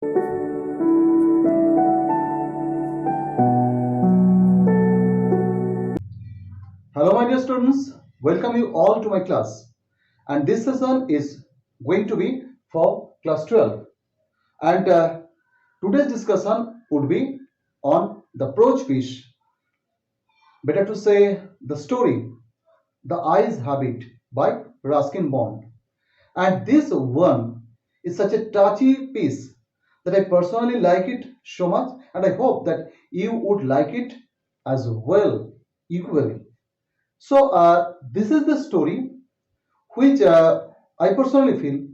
Hello, my dear students. Welcome you all to my class. And this session is going to be for class 12. And today's discussion would be on the Proach Fish. Better to say the story, The Ice Habit by Ruskin Bond. And this one is such a touchy piece that I personally like it so much, and I hope that you would like it as well, equally. So, this is the story which I personally feel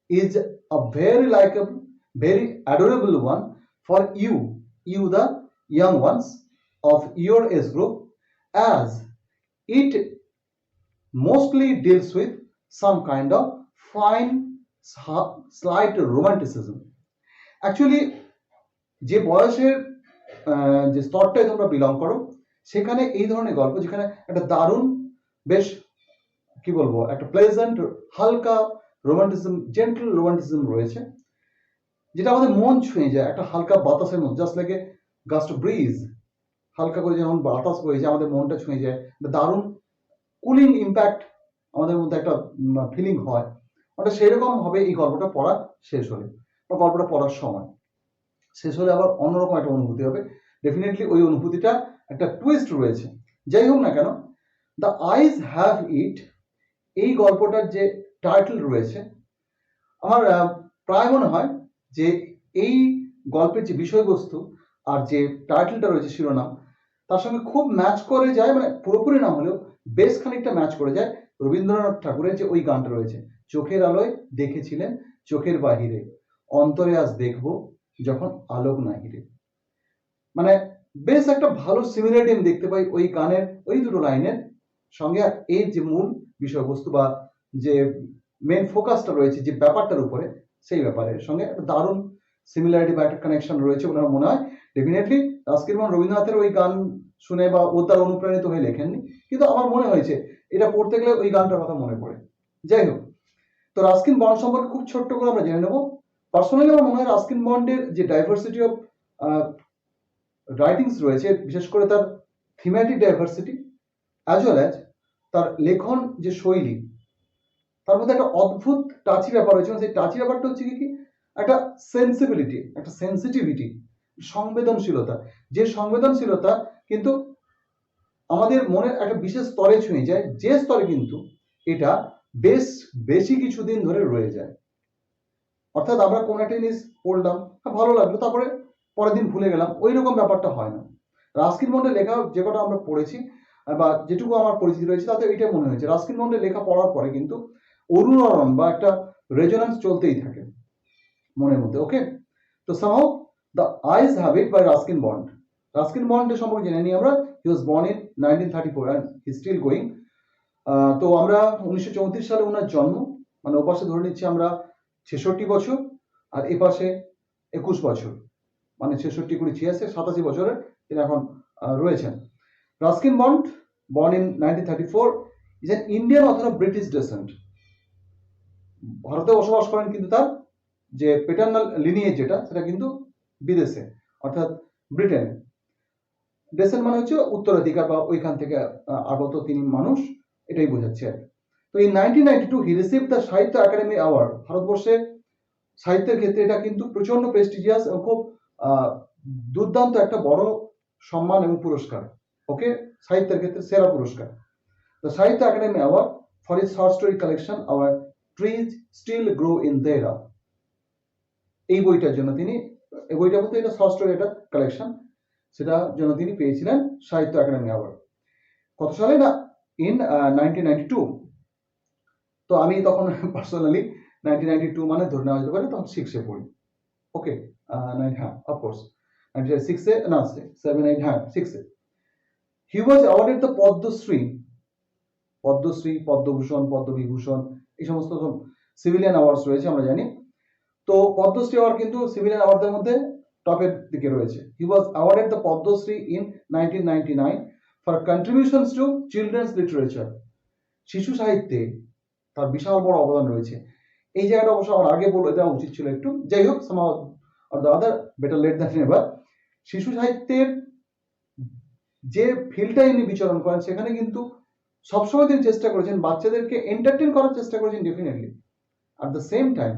is a very likable, very adorable one for you the young ones of your age group, as it mostly deals with some kind of fine, slight romanticism. Actually, যে বয়সের যে স্তরটায় তোমরা belong করো, সেখানে এই ধরনের গল্প যেখানে একটা দারুণ, বেশ কি বলবো, একটা প্লেজেন্ট, হালকা রোমান্টিসিজম, জেন্টল রোমান্টিসিজম রয়েছে, যেটা আমাদের মন ছুঁয়ে যায় একটা হালকা বাতাসের মধ্যে, just like a gust breeze. হালকা করে যেমন বাতাস বয়ে যায়, আমাদের মনটা ছুঁয়ে যায়, একটা দারুণ কুলিং ইম্প্যাক্ট আমাদের মধ্যে একটা ফিলিং হয়। ওটা সেরকম হবে এই গল্পটা পড়া শেষ হলে, বা গল্পটা পড়ার সময় শেষ হলে আবার অন্যরকম একটা অনুভূতি হবে। ডেফিনেটলি ওই অনুভূতিটা একটা টুইস্ট রয়েছে। যাই হোক না কেন, দ্য আইজ হ্যাভ ইট, এই গল্পটার যে টাইটেল রয়েছে, আমার প্রায় মনে হয় যে এই গল্পের যে বিষয়বস্তু আর যে টাইটেলটা রয়েছে, শিরোনাম, তার সঙ্গে খুব ম্যাচ করে যায়, মানে পুরোপুরি না হলেও বেশ খানিকটা ম্যাচ করে যায় রবীন্দ্রনাথ ঠাকুরের যে ওই গানটা রয়েছে, চোখের আলোয় দেখেছিলেন চোখের বাহিরে, অন্তরে আজ দেখব যখন আলোক নাহিরে। মানে বেশ একটা ভালো সিমিলারিটি আমি দেখতে পাই ওই গানের ওই দুটো লাইনের সঙ্গে, আর এর যে মূল বিষয়বস্তু বা যে মেন ফোকাসটা রয়েছে যে ব্যাপারটার উপরে, সেই ব্যাপারের সঙ্গে একটা দারুণ সিমিলারিটি বা একটা কানেকশন রয়েছে বলে আমার মনে হয়। ডেফিনেটলি রাস্কিন বন্ড রবীন্দ্রনাথের ওই গান শুনে বা ও তার অনুপ্রাণিত হয়ে লেখেননি, কিন্তু আমার মনে হয়েছে এটা পড়তে গেলে ওই গানটার কথা মনে পড়ে। যাই হোক, তো রাস্কিন বন্ড সম্পর্কে খুব ছোট্ট করে আমরা জেনে নেব। পার্সোনালি আমার মনে হয় রাস্কিন বন্ডের যে ডাইভার্সিটি অফ রাইটিংস রয়েছে, বিশেষ করে তার thematic diversity as well as তার লেখন যে শৈলী, তার মধ্যে একটা অদ্ভুত টাচি ব্যাপার রয়েছে। সেই টাচি ব্যাপারটা হচ্ছে কি, একটা সেন্সিবিলিটি, একটা সেন্সিটিভিটি, সংবেদনশীলতা, যে সংবেদনশীলতা কিন্তু আমাদের মনের একটা বিশেষ স্তরে ছুঁয়ে যায়, যে স্তরে কিন্তু এটা বেশ বেশি কিছুদিন ধরে রয়ে যায়। অর্থাৎ আমরা কোন একটা জিনিস পড়লাম, ভালো লাগলো, তারপরে পরের দিন ভুলে গেলাম, ওই রকম ব্যাপারটা হয় না। রাস্কিন বন্ডের লেখা যে কটা আমরা পড়েছি বা যেটুকু আমার পরিচিতি রয়েছে, তাতে এইটাই মনে হয়েছে রাস্কিন বন্ডের লেখা পড়ার পরে কিন্তু অনুরণন বা একটা রেজোনেন্স চলতেই থাকে মনের মধ্যে। ওকে, তো somehow the eyes have it by Ruskin Bond. Ruskin বন্ডের সম্পর্কে জেনে নিই আমরা। He was born in 1934 and he still going. তো আমরা 1934 সালে ওনার জন্ম, মানে ওপাশে ধরে নিচ্ছি আমরা 66 বছর, আর এ পাশে 21 বছর, মানে 66 কুড়ি 86 87 বছরের তিনি এখন রয়েছেন। Ruskin bond, born in 1934, is an Indian author of British descent. ভারতে বসবাস করেন, কিন্তু তার যে পেটার্নাল লিনিয়েজ যেটা, সেটা কিন্তু বিদেশে, অর্থাৎ ব্রিটেনে। ডেসেন্ট মানে হচ্ছে উত্তরাধিকার বা ওইখান থেকে আগত তিনি মানুষ, এটাই বোঝাচ্ছে। তো in 1992 he received the সাহিত্য একাডেমি অ্যাওয়ার্ড। ভারতবর্ষে সাহিত্যের ক্ষেত্রে এটা কিন্তু প্রচন্ড প্রেস্টিজিয়াস এবং খুব দুর্দান্ত একটা বড় সম্মান এবং পুরস্কার। ওকে, সাহিত্যের ক্ষেত্রে সেরা পুরস্কার। The Sahitya Akademi award for his short story collection our trees still grow in Dehra. এই বইটার জন্য তিনি, এই বইটা বলতে এটা শর্ট স্টোরি একটা কালেকশন, সেটার জন্য তিনি পেয়েছিলেন সাহিত্য একাডেমি অ্যাওয়ার্ড। কত সালে না, ইন 1992। তো আমি তখন পার্সোনালি 1992 মানে ধরে নেওয়া যেতে পারে তখন 6-এ পড়ি। ওকে, 9, হ্যাঁ, অফকোর্স 6-এ না, 7, 8, হ্যাঁ 6-এ। হি was awarded the Padmashri, Padma Bhushan, Padma Vibhushan, এই সমস্ত সিভিলিয়ান অ্যাওয়ার্ডস রয়েছে আমরা জানি। তো পদ্মশ্রী অ্যাওয়ার্ড কিন্তু সিভিলিয়ান অ্যাওয়ার্ডের মধ্যে টপের দিকে রয়েছে। হি was awarded the Padmashri in 1999 for contributions to children's literature. শিশু সাহিত্যে তার বিশাল বড় অবদান রয়েছে। এই জায়গাটা অবশ্য আমার আগে বলে দেওয়া উচিত ছিল একটু। যাই হোক, or the other, better late than never, শিশু সাহিত্যের যে ফিল্ডটা ইনি বিচরণ করেন সেখানে কিন্তু সবসময় তিনি চেষ্টা করেছেন বাচ্চাদেরকে এন্টারটেন করার চেষ্টা করেছেন definitely, at the same time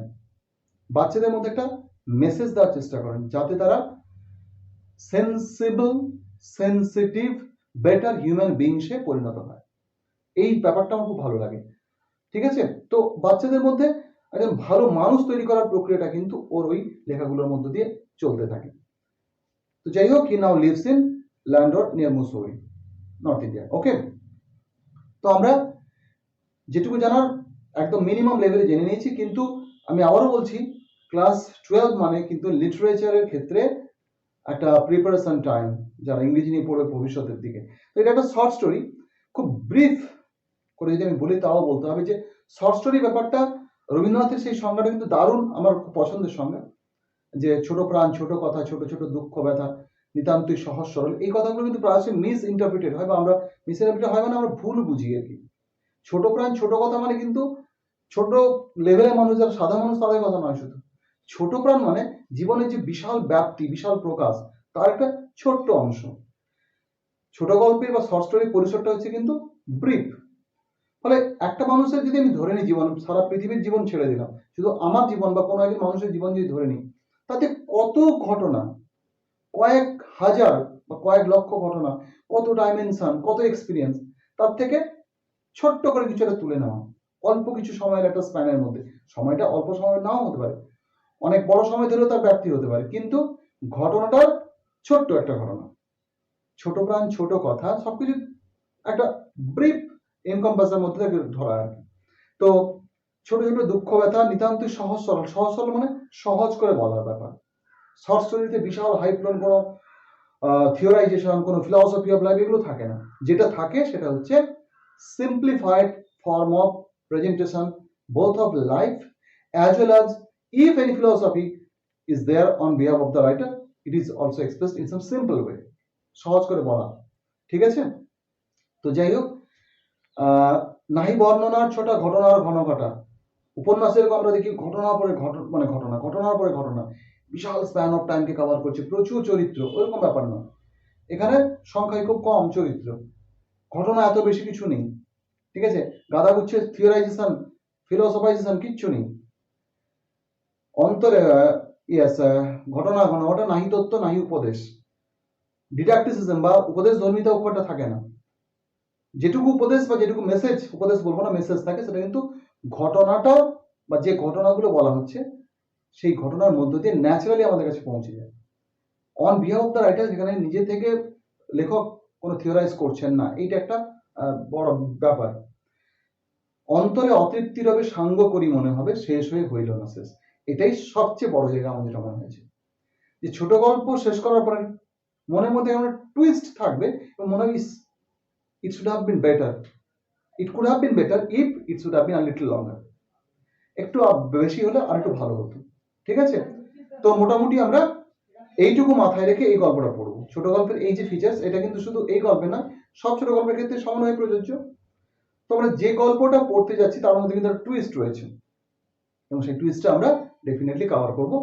বাচ্চাদের মধ্যে একটা মেসেজ দেওয়ার চেষ্টা করেন যাতে তারা সেন্সিবল, সেন্সিটিভ, বেটার হিউম্যান বিইংসে পরিণত হয়। এই ব্যাপারটা আমার খুব ভালো লাগে। ঠিক আছে, তো বাচ্চাদের মধ্যে একজন ভালো মানুষ তৈরি করার প্রক্রিয়াটা কিন্তু ওর ওই লেখাগুলোর মধ্য দিয়ে চলতে থাকে। তো যাই হোক, he now lives in Landour near Mussoorie, north India. Okay, তো আমরা যেটুকু জানার একদম মিনিমাম লেভেলে জেনে নিয়েছি, কিন্তু আমি আবারও বলছি ক্লাস 12 মানে কিন্তু লিটারেচারের ক্ষেত্রে একটা প্রিপারেশন টাইম, যারা ইংরেজি নিয়ে পড়বে ভবিষ্যতের দিকে। তো এটা একটা শর্ট স্টোরি, খুব ব্রিফ করে যদি আমি বলি তাও বলতে হবে যে শর্ট স্টোরি ব্যাপারটা রবীন্দ্রনাথের সেই সংজ্ঞাটা কিন্তু দারুণ, আমার খুব পছন্দের সংজ্ঞা, যে ছোট প্রাণ, ছোট কথা, ছোট ছোট দুঃখ ব্যথা, নিতান্তই সহজ সরল। এই কথাগুলো কিন্তু প্রায়শই মিস ইন্টারপ্রিটেড হয়, বা আমরা মিস ইন্টারপ্রিটেড হয় মানে আমরা ভুল বুঝি আর কি। ছোট প্রাণ ছোট কথা মানে কিন্তু ছোট লেভেলের মানুষ, যারা সাধারণ মানুষ তাদের কথা নয় শুধু। ছোট প্রাণ মানে জীবনের যে বিশাল ব্যাপ্তি, বিশাল প্রকাশ, তার একটা ছোট্ট অংশ। ছোট গল্পের বা শর্ট স্টোরির পরিসরটা হচ্ছে কিন্তু ব্রিফ। ফলে একটা মানুষের যদি আমি ধরে নিই জীবন, সারা পৃথিবীর জীবন ছেড়ে দিলাম, শুধু আমার জীবন বা কোনো একজন মানুষের জীবন যদি ধরে নিই, তাতে কত ঘটনা, কয়েক হাজার বা কয়েক লক্ষ ঘটনা, কত ডাইমেনশন, কত এক্সপিরিয়েন্স, তার থেকে ছোট্ট করে কিছু একটা তুলে নেওয়া অল্প কিছু সময়ের একটা স্প্যানের মধ্যে। সময়টা অল্প সময় নাও হতে পারে, অনেক বড় সময় ধরেও তার ব্যাপ্তি হতে পারে, কিন্তু ঘটনাটার ছোট্ট একটা ঘটনা, ছোট প্রাণ ছোট কথা, সবকিছু একটা ব্রিফ এনকম্পাসের মধ্যে থেকে ধরা আর কি। তো ছোট ছোট দুঃখ ব্যথা, নিতান্তই সহজ সরল। সহজ সরল মানে সহজ করে বলার ব্যাপার। শর্ট স্টোরিতে বিশাল হাইপ্লোন কোনো থিওরাইজেশন, কোনো ফিলসফি অফ লাইফ এগুলো থাকে না। যেটা থাকে সেটা হচ্ছে simplified form of presentation both of life as well as, if any philosophy is there on behalf of the writer, it is also expressed in some simple way, সহজ করে বলা। ঠিক আছে, তো যাই হোক, নাহি বর্ণনার ছোটা ঘটনার ঘন ঘটা। উপন্যাসে এরকম আমরা দেখি ঘটনার পরে ঘটনা, ঘটনার পরে ঘটনা, বিশাল স্প্যান অফ টাইমকে কভার করছে, প্রচুর চরিত্র, ওইরকম ব্যাপার না। এখানে সংখ্যায় খুব কম চরিত্র, ঘটনা এত বেশি কিছু নেই। ঠিক আছে, গাদাগুচ্ছের থিওরাইজেশন, ফিলোসফাইজেশন কিচ্ছু নেই। অন্তরে ঘটনা ঘটা, নাহি তত্ত্ব নাহি উপদেশ, ডিডাক্টিসিজম বা উপদেশ ধর্মিতা উপরটা থাকে না। যেটুকু উপদেশ বা যেটুকু মেসেজ, উপদেশ বলবো না, মেসেজ থাকে, সেটা কিন্তু ঘটনাটা বা যে ঘটনাগুলো বলা হচ্ছে সেই ঘটনার মধ্য দিয়ে ন্যাচারালি আমাদের কাছে পৌঁছে যায়। On behalf of the writer, যেখানে নিজে থেকে লেখক কোনো থিওরাইজ করছেন না, এইটা একটা বড় ব্যাপার। অন্তরে অতৃপ্তি রবে সাঙ্গ করি মনে হবে, শেষ হয়ে হইল না শেষ। এটাই সবচেয়ে বড় জায়গা আমার যেটা মনে হয়েছে, যে ছোট গল্প শেষ করার পরে মনের মধ্যে একটা টুইস্ট থাকবে এবং মনে হবে it should have been better, it could have been better if it should have been a little longer, একটু বেশি হলে আর একটু ভালো হতো। ঠিক আছে, তো মোটামুটি আমরা এইটুকু মাথায় রেখে এই গল্পটা পড়বো। ছোট গল্পের এই যে ফিচার্স, এটা কিন্তু শুধু এই গল্পে না, সব ছোট গল্পের ক্ষেত্রে সমানভাবে প্রযোজ্য। তো আমরা যে গল্পটা পড়তে যাচ্ছি তার মধ্যে কিন্তু একটা টুইস্ট রয়েছে, এবং সেই টুইস্টটা আমরা ডেফিনেটলি কভার করব।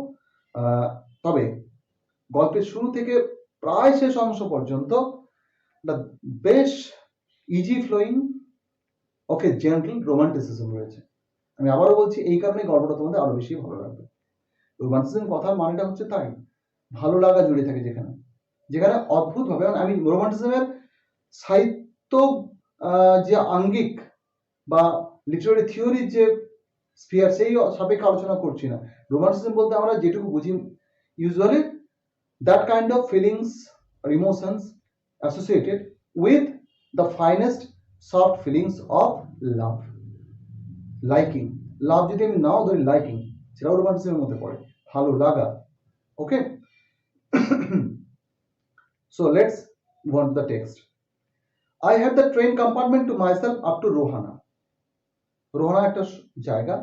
তবে গল্পের শুরু থেকে প্রায় শেষ অংশ পর্যন্ত বেশ ইজি ফ্লোয়িং, ওকে, জেন্টল রোমান্টিসিজম রয়েছে। আমি আবারও বলছি, এই কারণে গল্পটা তোমাদের আরো বেশি ভালো লাগবে। রোমান্টিসিজম কথার মানেটা হচ্ছে তাই, ভালো লাগা জুড়ে থাকে যেখানে, যেখানে অদ্ভুতভাবে, আমি রোমান্টিসিজমের সাহিত্য যে আঙ্গিক বা লিটারেরি থিওরির যে স্ফিয়ার, সেই সাপেক্ষে আলোচনা করছি না। রোমান্টিসিজম বলতে আমরা যেটুকু বুঝি, usually that kind of feelings or emotions associated with the finest soft feelings of love, liking, love যদি আমি নাও ধরি, লাইকিং, সেটাও রোমান্টিসিজমের মধ্যে পড়ে, ভালো লাগা। ওকে, so let's move on to the text. I had the train compartment to myself up to Rohana. Rohana একটা জায়গা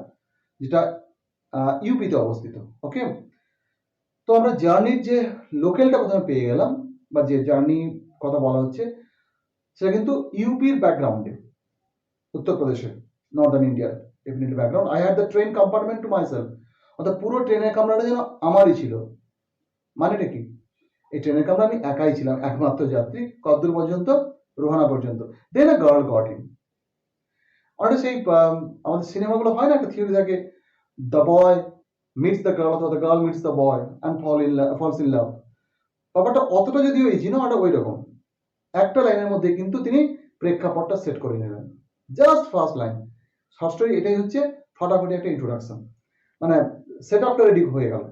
যেটা ইউপিতে অবস্থিত। ওকে, তো আমরা জার্নির যে লোকেলটা প্রথমে পেয়ে গেলাম, বা যে জার্নি কথা বলা হচ্ছে সেটা কিন্তু ইউপির ব্যাকগ্রাউন্ডে, উত্তরপ্রদেশে, নর্দার্ন ইন্ডিয়ার definitely background. I had the train compartment to myself, অর্থাৎ পুরো ট্রেনের কামরাটা যেন আমারই ছিল, মানেটা কি? এই ট্রেনের কামরা আমি একাই ছিলাম, একমাত্র যাত্রী, কতদূর পর্যন্ত? রোহানা পর্যন্ত। Then a girl got in. অনেকটা সেই আমাদের সিনেমাগুলো হয় না, একটা থিওরি থাকে, the boy meets the girl অথবা the girl meets the boy and falls in love. ব্যাপারটা অতটা যদিও ইজি না, ওটা ওই রকম। একটা লাইনের মধ্যে কিন্তু তিনি প্রেক্ষাপটটা সেট করে নেবেন, just first line. Short story এটাই হচ্ছে ফাটাফাটি একটা ইন্ট্রোডাকশন, মানে সেট আপটা রেডি হয়ে গেল।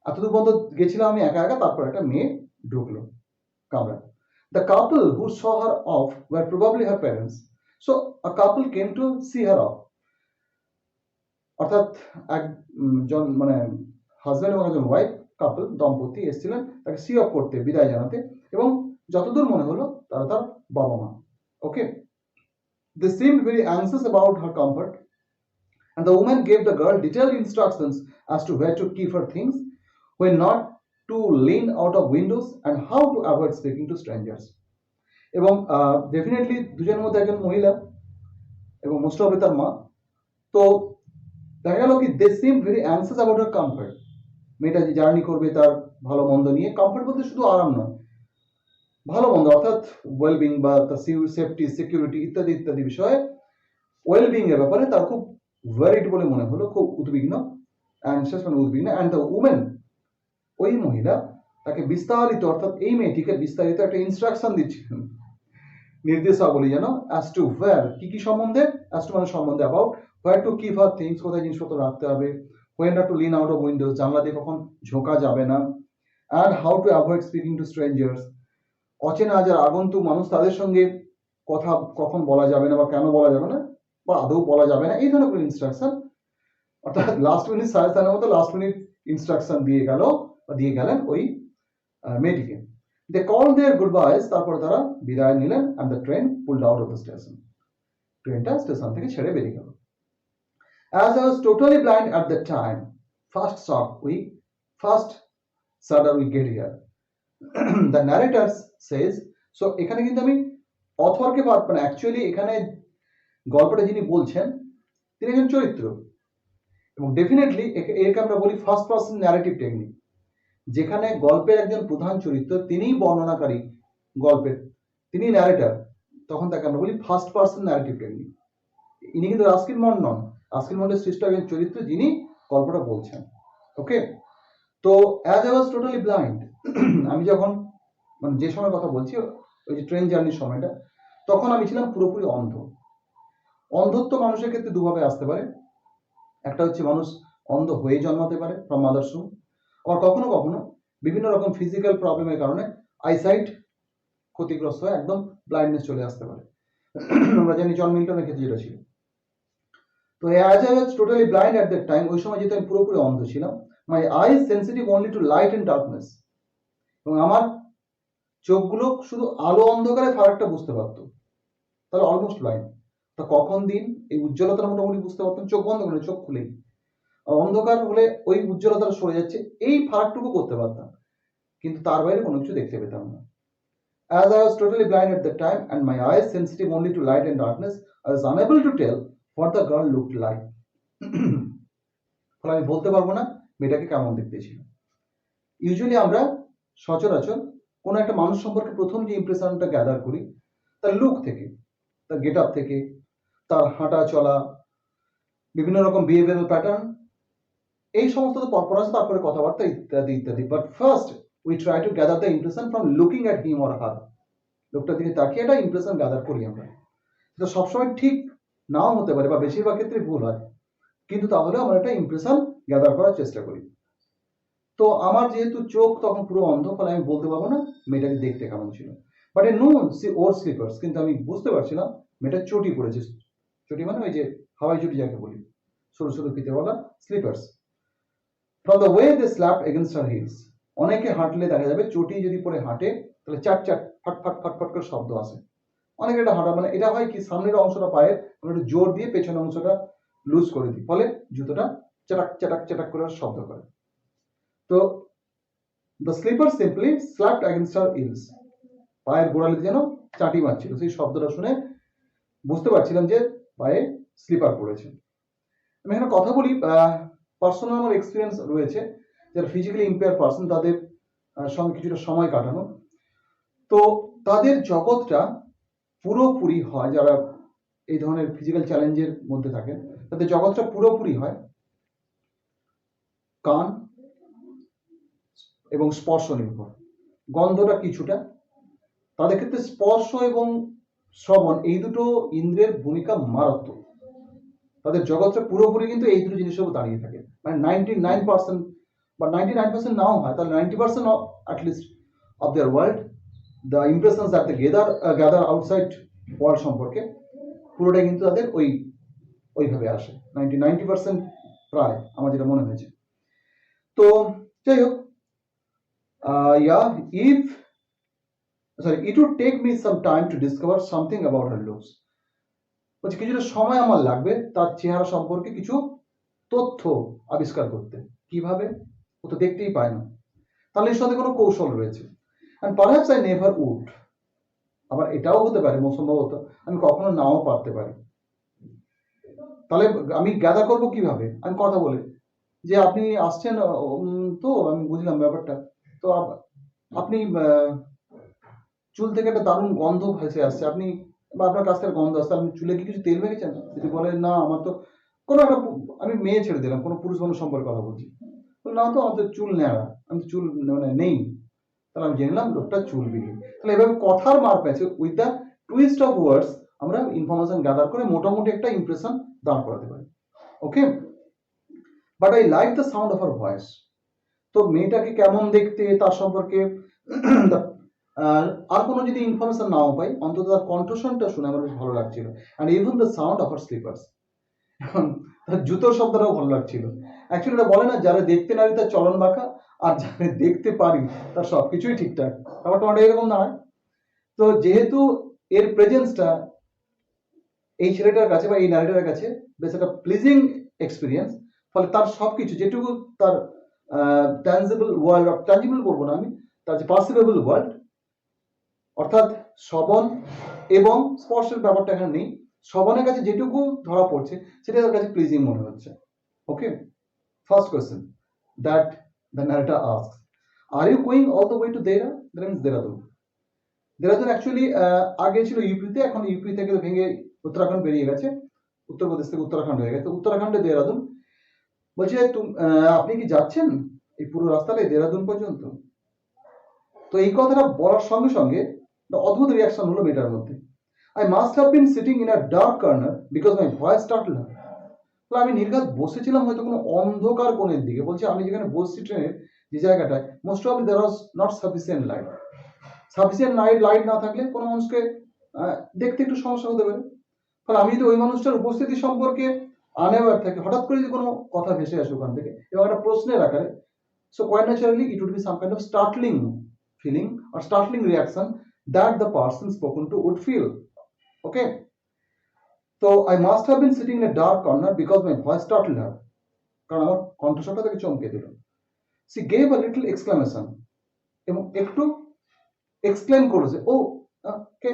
এতদূর পর্যন্ত গেছিলাম আমি একা একা, তারপর একটা মেয়ে ঢুকলো কামরা। The couple who saw her off were probably her parents. So a couple came to see her off. অর্থাৎ একজন মানে হাজব্যান্ড এবং একজন ওয়াইফ কাপল, দম্পতি এসেছিলেন তাকে সি অফ করতে, বিদায় জানাতে, এবং যতদূর মনে হলো তারা তার বাবা মা। ওকে, they seemed very anxious about her comfort, and the woman gave the girl detailed instructions as to where to keep her things, when not to lean out of windows, and how to avoid speaking to strangers. এবং definitely দুজনের মধ্যে একজন মহিলা এবং most of তার মা। তো দেখা গেল কি, they seem very anxious about her comfort. মেয়েটা যে জার্নি করবে তার ভালো মন্দ নিয়ে, কমফর্ট বলতে শুধু আরাম নয়, ভালো মন্দ অর্থাৎ ওয়েলবিং বা তার সেফটি, সিকিউরিটি ইত্যাদি ইত্যাদি বিষয়ে, ওয়েলবিং এর ব্যাপারে তার খুব ওয়ারিড বলে মনে হলো, খুব উদ্বিগ্ন, অ্যাংশিয়াস মানে উদ্বিগ্ন। অ্যান্ড দ্য উমেন, ওই মহিলা তাকে বিস্তারিত, অর্থাৎ এই মেয়েটিকে বিস্তারিত একটা ইনস্ট্রাকশন দিচ্ছিলেন, নির্দেশাবলী যেন, অ্যাজ টু ওয়্যার, কি কি সম্বন্ধে, অ্যাজ টু মানে সম্বন্ধে, about where to keep her things, কোথায় জিনিসপত্র রাখতে হবে, when not to Lin out of Windows, জানলা দিয়ে কখন ঝোঁকা যাবে না, and how to avoid speaking two strangers, অচেনা যারা আগন্তুক মানুষ তাদের সঙ্গে কথা কখন বলা যাবে না বা কেন বলা যাবে না বা আদৌ বলা যাবে না, এই ধরনের কোনো ইনস্ট্রাকশন। অর্থাৎ লাস্ট মিনিট সাজেশনের মতো লাস্ট মিনিট ইনস্ট্রাকশন দিয়ে গেল বা দিয়ে গেলেন ওই মেয়েটিকে। দে কল দেয়ার গুড বাইস, তারপরে তারা বিদায় নিলেন, and the train pulled out of the station. ট্রেনটা স্টেশন থেকে ছেড়ে বেরিয়ে গেল। As I was totally blind at that time, first shudder we get here. The narrator says, so এখানে কিন্তু আমি অথরকে মানে অ্যাকচুয়ালি এখানে গল্পটা যিনি বলছেন তিনি একজন চরিত্র, এবং ডেফিনেটলি একে আমরা বলি ফার্স্ট পার্সন ন্যারেটিভ টেকনিক, যেখানে গল্পের একজন প্রধান চরিত্র তিনিই বর্ণনাকারী গল্পের, তিনি ন্যারেটার, তখন তাকে আমরা বলি ফার্স্ট পার্সন ন্যারেটিভ টেকনিক। ইনি কিন্তু রাস্কিন মন্ড নন, রাস্কিন মন্ডের সৃষ্ট একজন চরিত্র যিনি গল্পটা বলছেন। ওকে, তো as I was totally blind, আমি যখন মানে যে সময় কথা বলছি ওই যে ট্রেন জার্নির সময়টা, তখন আমি ছিলাম পুরোপুরি অন্ধ। অন্ধত্ব মানুষের ক্ষেত্রে দুভাবে আসতে পারে, একটা হচ্ছে মানুষ অন্ধ হয়ে জন্মাতে পারে ফ্রম মাদার্স উম্ব, আবার কখনো কখনো বিভিন্ন রকম ফিজিক্যাল প্রবলেমের কারণে আইসাইট ক্ষতিগ্রস্ত হয়ে একদম ব্লাইন্ডনেস চলে আসতে পারে। আমরা জানি জন মিল্টনের ক্ষেত্রে যেটা ছিল। তো as I was totally blind at that time, ওই সময় যেহেতু আমি পুরোপুরি অন্ধ ছিলাম, my eyes sensitive only to light and darkness, এবং আমার চোখগুলো শুধু আলো অন্ধকারে ফারাকটা বুঝতে পারতো, তাহলে অলমোস্ট ব্লাইন্ড। তা কখন দিন এই উজ্জ্বলতার মোটামুটি বুঝতে পারতাম চোখ বন্ধ করে, চোখ খুলেই, আর অন্ধকার হলে ওই উজ্জ্বলতাটা সরে যাচ্ছে, এই ফারাকটুকু করতে পারতাম, কিন্তু তার বাইরে কোনো কিছু দেখতে পেতাম না। As I was totally blind at the time and my eyes sensitive only to light and darkness, I was unable to tell what the girl looked like. ফলে আমি বলতে পারবো না মেয়েটাকে কেমন দেখতে ছিল। ইউজুয়ালি আমরা সচরাচর কোনো একটা মানুষ সম্পর্কে প্রথম যে ইমপ্রেশনটা গ্যাদার করি তার লুক থেকে, তার গেট আপ থেকে, তার হাঁটা চলা, বিভিন্ন রকম বিহেভিয়ারাল প্যাটার্ন, এই সমস্ত তো পরপর আছে, তারপরে কথাবার্তা ইত্যাদি ইত্যাদি। But first we try to gather the impression from looking at him or her. লোকটার দিকে তাকিয়ে একটা ইমপ্রেশন গ্যাদার করি আমরা, সেটা সবসময় ঠিক নাও হতে পারে বা বেশিরভাগ ক্ষেত্রে ভুল হয়, কিন্তু তাহলে আমরা একটা ইমপ্রেশন গ্যাদার করার চেষ্টা করি। তো আমার যেহেতু চোখ তখন পুরো অন্ধ, ফলে আমি বলতে পারবো না মেয়েটাকে দেখতে কেমন ছিল। বাট এ নো ওর স্লিপার্স, কিন্তু আমি বুঝতে পারছিলাম মেয়েটা চটি পড়েছে। চটি মানে ওই যে হাওয়াই চটি যাকে বলি, সরু সরু ফিতেওয়ালা slippers. From the way they slapped against her heels, অনেকে হাঁটলে দেখা যাবে চটি যদি পরে হাঁটে তাহলে চাট চাট ফাট ফাট ফাট ফাট করে শব্দ আসে। অনেকে এটা হাঁটা মানে এটা হয় কি, সামনের অংশটা পায়ের আমরা একটু জোর দিয়ে পেছনের অংশটা লুজ করে দিই, ফলে জুতোটা চাটাক চাটাক চাটাক করে শব্দ করে। তো the slipper simply slapped against her heels, পায়ের গোড়ালিতে যেন চাটি মারছিল, সেই শব্দটা শুনে বুঝতে পারছিলাম যে পায়ে স্লিপার পড়েছে। আমি এখানে কথা বলি, পার্সোনাল আমার এক্সপিরিয়েন্স রয়েছে, যারা ফিজিক্যালি ইম্পেয়ার পার্সন তাদের সঙ্গে কিছুটা সময় কাটানো, তো তাদের জগৎটা পুরোপুরি হয়, যারা এই ধরনের ফিজিক্যাল চ্যালেঞ্জের মধ্যে থাকেন তাদের জগৎটা পুরোপুরি হয় কান এবং স্পর্শ নির্ভর। গন্ধটা কিছুটা, তাদের ক্ষেত্রে স্পর্শ এবং শ্রবণ এই দুটো ইন্দ্রিয়ের ভূমিকা মারাত্মক। তাদের জগৎটা পুরোপুরি কিন্তু এই দুটো জিনিসের উপর দাঁড়িয়ে থাকে, মানে 99% বা 99% নাও হয় তাহলে 90% at least of their world, the impressions that they gather outside world সম্পর্কে পুরোটাই কিন্তু তাদের ওইভাবে আসে। 90% প্রায় আমার যেটা মনে হয়েছে। তো যাই হোক, it would take me some time to discover something about her looks. বলছে কিছুটা সময় আমার লাগবে তার চেহারা সম্পর্কে কিছু তথ্য আবিষ্কার করতে। কিভাবে? ও তো দেখতেই পায় না, তাহলে এর সাথে কোনো কৌশল রয়েছে। and perhaps I never would, আবার এটাও হতে পারে সম্ভবত আমি কখনো নাও পারতে পারি। তাহলে আমি গ্যাদার করবো কিভাবে? আমি কথা বলে যে আপনি আসছেন, তো আমি বুঝলাম ব্যাপারটা, তো আপনি চুল থেকে একটা দারুণ গন্ধ ভেসে আসছে, আপনি বা আপনার কাছ থেকে গন্ধ আসছে, আপনি চুলে কি কিছু তেল মেখেছেন? যদি বলেন না আমার তো কোনো একটা, আমি মেয়ে ছেড়ে দিলাম, কোনো পুরুষ মানুষ সম্পর্কে কথা বলছি, না তো আমার তো চুল নেড়া, আমি তো চুল মানে নেই, তাহলে আমি জেনলাম লোকটা চুল বিহীন। তাহলে এভাবে কথার মার পেয়েছে with the twist of words আমরা ইনফরমেশন গ্যাদার করে মোটামুটি একটা ইমপ্রেশন দাঁড় করাতে পারি। Okay, but I like the sound of her voice. তো মেয়েটাকে কেমন দেখতে তার সম্পর্কে আর কোনো যদি ইনফরমেশন নাও পাই, অন্তত তার কণ্ঠস্বরটা শুনে আমার বেশ ভালো লাগছিল। And even the sound of her sleepers, এখন তার জুতোর শব্দটাও ভালো লাগছিল। অ্যাকচুয়ালি এটা বলে না, যারা দেখতে নারী তার চলন বাঁকা, আর যারা দেখতে পারি তার সব কিছুই ঠিকঠাক, ব্যাপারটা অনেক এরকম দাঁড়ায়। তো যেহেতু এর প্রেজেন্সটা এই ছেলেটার কাছে বা এই নারীটার কাছে বেশ একটা প্লিজিং এক্সপিরিয়েন্স, ফলে তার সব কিছু যেটুকু তার ট্যাঞ্জিবল ওয়ার্ল্ড, ট্যাঞ্জিবল বলবো না আমি, তার যে পার্সিভেবল ওয়ার্ল্ড, অর্থাৎ শ্রবণ এবং স্পর্শের ব্যাপারটা এখানে নেই, শ্রবণের কাছে যেটুকু ধরা পড়ছে সেটা তার কাছে প্লিজিং মনে হচ্ছে। Okay, first question that the narrator asks, are you going all the way to Dehradun? Dehradun actually আগে ছিল ইউপিতে, এখন ইউপি থেকে ভেঙে উত্তরাখণ্ড বেরিয়ে গেছে, উত্তরপ্রদেশ থেকে উত্তরাখণ্ড হয়ে গেছে, উত্তরাখণ্ডে দেরাদুন। বলছে আপনি কি যাচ্ছেন এই পুরো রাস্তাটাই দেরাদুন পর্যন্ত? তো এই কথাটা বলার সঙ্গে সঙ্গে অদ্ভুত রিয়াকশন হলো মেয়েটার মধ্যে। I must have been sitting in a dark corner because my voice startled her. আমি নির্ঘাত বসেছিলাম হয়তো কোনো অন্ধকার কোণের দিকে। বলছে আমি যেখানে বসছি ট্রেনের যে জায়গাটায়, most probably there was not sufficient light. Sufficient light না থাকলে কোনো মানুষকে দেখতে একটু সমস্যা হতে পারে। ফলে আমি যদি ওই মানুষটার উপস্থিতি সম্পর্কে আনঅ্যাওয়ার থাকি, হঠাৎ করে যদি কোনো কথা ভেসে আসে ওখান থেকে এবং একটা প্রশ্নের আকারে, so quite naturally it would be some kind of startling feeling or startling reaction that the person spoken to would feel. Okay, so I must have been sitting in a dark corner because my voice startled her, কারণ আমার কণ্ঠস্বরটা তাকে চমকে দিল। She gave a little exclamation, এবং একটু exclaim করেছে, ও ওকে,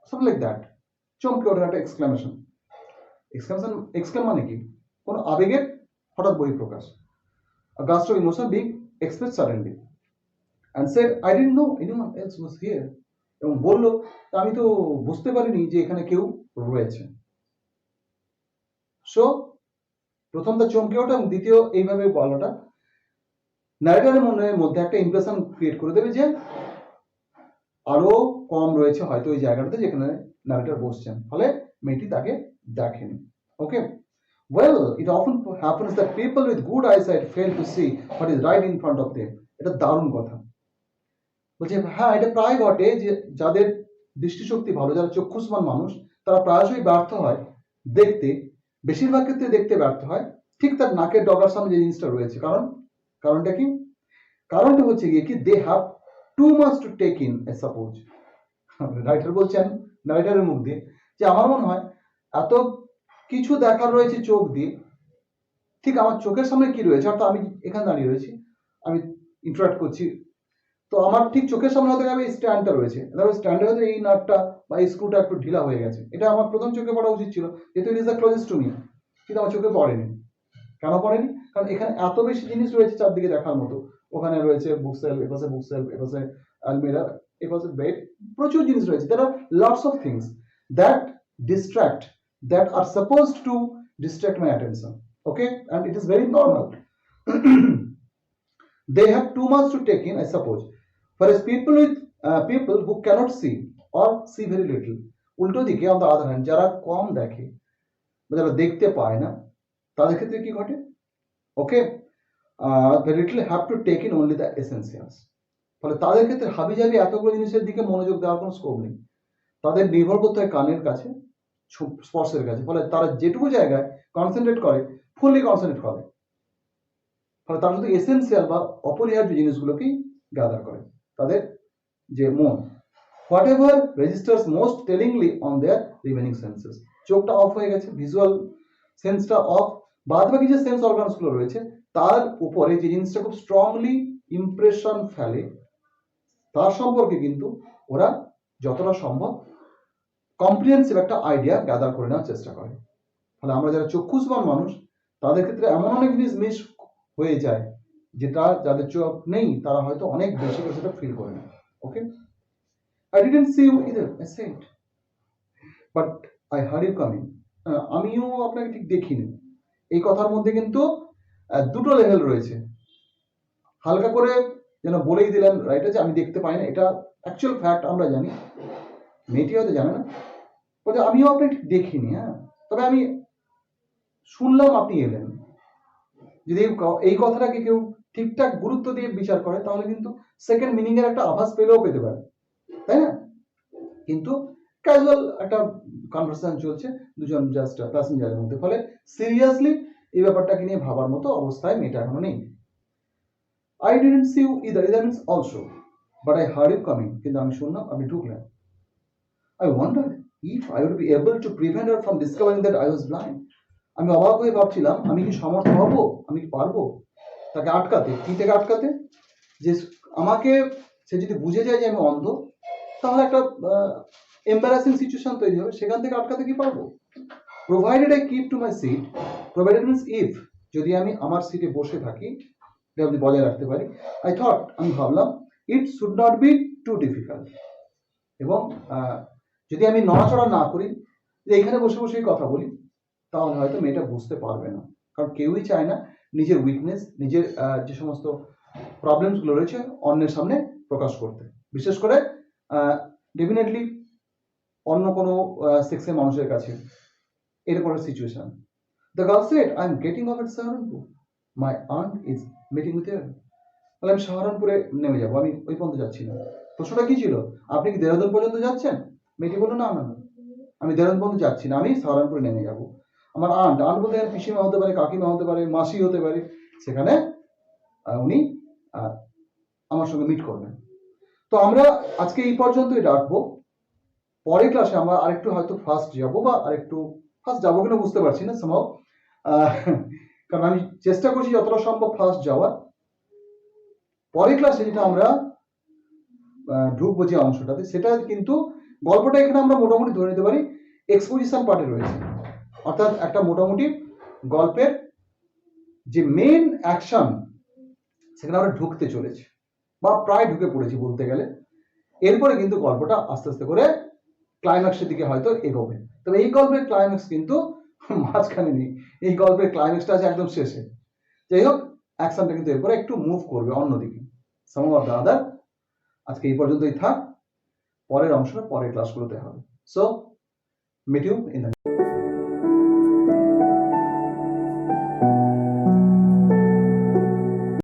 something like that, চমকে ওঠার একটা এক্সক্লেমেশন। এক্সক্লেম মানে কি? কোনো আবেগের হঠাৎ বহিঃপ্রকাশ। A gust of emotion being expressed suddenly, and said, I didn't know anyone else was here. এবং বলল, আমি তো বুঝতে পারিনি যে এখানে কেউ রয়েছে। সো প্রথমটা চমকে ওঠা এবং দ্বিতীয় এইভাবে বলাটা ন্যারেটরের মনের মধ্যে একটা ইমপ্রেশন ক্রিয়েট করে দেবে যে আরো কম রয়েছে হয়তো ওই জায়গাটাতে যেখানে ন্যারেটর বসছেন, ফলে মেয়েটি তাকে দেখেনি। ওকে, well it often happens that people with good eyesight fail to see what is right in front of them. এটা দারুণ কথা। বলছে হ্যাঁ, এটা প্রায় ঘটে যে যাদের দৃষ্টিশক্তি ভালো, যারা চক্ষুষ্মান মানুষ, তারা প্রায়শই ব্যর্থ হয় দেখতে, বেশিরভাগ ক্ষেত্রে দেখতে ব্যর্থ হয় ঠিক তার নাকের ডগার সামনে যে জিনিসটা রয়েছে। কারণটা কি? কারণটা হচ্ছে গিয়ে কি, they have too much to take in. Suppose writer বলছেন রাইটারের মুখ দিয়ে যে আমার মনে হয় এত কিছু দেখার রয়েছে চোখ দিয়ে, ঠিক আমার চোখের সামনে কি রয়েছে, অর্থাৎ আমি এখানে দাঁড়িয়ে রয়েছি, আমি ইন্টারাক্ট করছি, তো আমার ঠিক চোখের সামনে হতে গেলে স্ট্যান্ডটা রয়েছে, স্ট্যান্ডের হয়তো এই নাটটা বা এই স্ক্রুটা একটু ঢিলা হয়ে গেছে, এটা আমার প্রথম চোখে পড়া উচিত ছিল, যেহেতু it is the closest to me, কিন্তু আমার চোখে পড়েনি। কেন পড়েনি? কারণ এখানে এত বেশি জিনিস রয়েছে চারদিকে দেখার মতো। ওখানে রয়েছে বুক সেলফ, এপাশে আলমিরা, এপাশে বেড, প্রচুর জিনিস রয়েছে। there are lots of things that distract, that are supposed to distract my attention, okay, and it is very normal. They have too much to take in, I suppose. Whereas people who cannot see or see very little, উল্টো দিকে on the other hand যারা কম দেখে বা যারা দেখতে পায় না, তাদের ক্ষেত্রে কি ঘটে? ওকে, the little have to take in only the essentials. ফলে তাদের ক্ষেত্রে হাবিজাবি এতগুলো জিনিসের দিকে মনোযোগ দেওয়ার কোনো স্কোপ নেই। তাদের নির্ভর করতে হয় কানের কাছে, স্পর্শের কাছে। ফলে তারা যেটুকু জায়গায় কনসেন্ট্রেট করে, ফুললি কনসেন্ট্রেট করে। ফলে তারা শুধু এসেন্সিয়াল বা অপরিহার্য জিনিসগুলোকেই গ্যাদার করে, তাদের যে মন। Whatever registers most tellingly on their remaining senses. চোখটা অফ হয়ে গেছে, ভিজুয়াল সেন্সটা অফ, বাদ বাকি যে সেন্স অর্গানসগুলো রয়েছে তার উপরে যে জিনিসটা খুব স্ট্রংলি ইমপ্রেশন ফেলে, তার সম্পর্কে কিন্তু ওরা যতটা সম্ভব কম্প্রিহেন্সিভ একটা আইডিয়া গ্যাদার করে নেওয়ার চেষ্টা করে। ফলে আমরা যারা চক্ষুষ্মান মানুষ, তাদের ক্ষেত্রে এমন অনেক জিনিস মিস হয়ে যায় যেটা যাদের চোখ নেই তারা হয়তো অনেক বেশি করে সেটা ফিল করে নেয়। ওকে, I didn't see you either, I said, but I heard you coming. আমিও আপনাকে ঠিক দেখিনি। এই কথার মধ্যে কিন্তু দুটো লেভেল রয়েছে। হালকা করে যেন বলেই দিলেন রাইটার যে আমি দেখতে পাই না, এটা অ্যাকচুয়াল ফ্যাক্ট আমরা জানি, মেয়েটি হয়তো জানে না। বলছে আমিও আপনাকে ঠিক দেখিনি, হ্যাঁ, তবে আমি শুনলাম আপনি এলেন। যদি এই কথাটাকে কেউ ঠিকঠাক গুরুত্ব দিয়ে বিচার করে তাহলে কিন্তু সেকেন্ড মিনিং এর একটা আভাস পেলেও পেতে পারে, তাই না? কিন্তু ক্যাজুয়াল একটা কনভারসেশন চলছে দুজন জাস্ট প্যাসেঞ্জারের মধ্যে। ফলে সিরিয়াসলি এই ব্যাপারটাকে নিয়ে ভাবার মতো অবস্থায় মেয়েটা এখনো নেই। I didn't see you either, either means also, but I heard you coming. কিন্তু আমি শুনলাম আপনি ঢুকলেন। I wondered if I would be able to prevent her from discovering that I was blind. আমি অবাক হয়ে ভাবছিলাম আমি কি সমর্থ হব, আমি কি পারবো তাকে আটকাতে। কি থেকে আটকাতে? যে আমাকে সে যদি বুঝে যায় যে আমি অন্ধ, তাহলে একটা এম্বারাসিং সিচুয়েশন তৈরি হবে, সেখান থেকে আটকাতে কি পারবো? Provided I keep to my seat, provided means if, যদি আমি আমার সিটে বসে থাকি, আমি বজায় রাখতে পারি। আই থট, আমি ভাবলাম, it should not be too difficult, এবং যদি আমি নড়াচড়া না করি, যে এখানে বসে বসেই কথা বলি, তাহলে হয়তো মেয়েটা বুঝতে পারবে না। কারণ কেউই চায় না নিজের উইকনেস, নিজের যে সমস্ত প্রবলেমসগুলো রয়েছে অন্যের সামনে প্রকাশ করতে, বিশেষ করে ডেফিনেটলি অন্য কোনো সেক্সের মানুষের কাছে। এরকম একটা situation. The girl said, I am getting off at Saharanpur, my aunt is meeting with here. তাহলে আমি সাহারানপুরে নেমে যাবো, আমি ওই পর্যন্ত যাচ্ছি না। প্রশ্নটা কি ছিল? আপনি কি দেরাদুন পর্যন্ত যাচ্ছেন? মেয়েটি বললো না না না, আমি দেরাদুন পর্যন্ত যাচ্ছি না, আমি সাহারানপুরে নেমে যাবো। আমার আন্ট, আন্ট বলতে পিসিমা হতে পারে, কাকিমা হতে পারে, মাসি হতে পারে, সেখানে উনি আমার সঙ্গে মিট করবেন। তো আমরা আজকে এই পর্যন্তই রাখবো। পরের ক্লাসে আমরা আরেকটু হয়তো ফাস্ট যাবো, বা আরেকটু ফাস্ট যাবো কিনা বুঝতে পারছি না সম্ভব, কারণ আমি চেষ্টা করছি যতটা সম্ভব ফাস্ট যাওয়ার। পরের ক্লাসে যেটা আমরা ঢুকবো যে অংশটাতে, সেটা কিন্তু গল্পটা এখানে আমরা মোটামুটি ধরে নিতে পারি এক্সপোজিশন পার্টে রয়েছে। অর্থাৎ একটা মোটামুটি গল্পের যে মেন অ্যাকশন, সেখানে আমরা ঢুকতে চলেছি, বা প্রায় ঢুকে পড়েছি বলতে গেলে। এরপরে কিন্তু গল্পটা আস্তে আস্তে করে ক্লাইম্যাক্সের দিকে হয়তো এগোবে। তবে এই গল্পের ক্লাইম্যাক্স কিন্তু মাঝখানে নেই, এই গল্পের ক্লাইম্যাক্সটা আছে একদম শেষে। যাই হোক, অ্যাকশনটা কিন্তু এরপরে একটু মুভ করবে অন্যদিকে, সাম অর দ্য আদার। আজকে এই পর্যন্তই থাক, পরের অংশটা পরের ক্লাসগুলোতে হবে। So meet you in the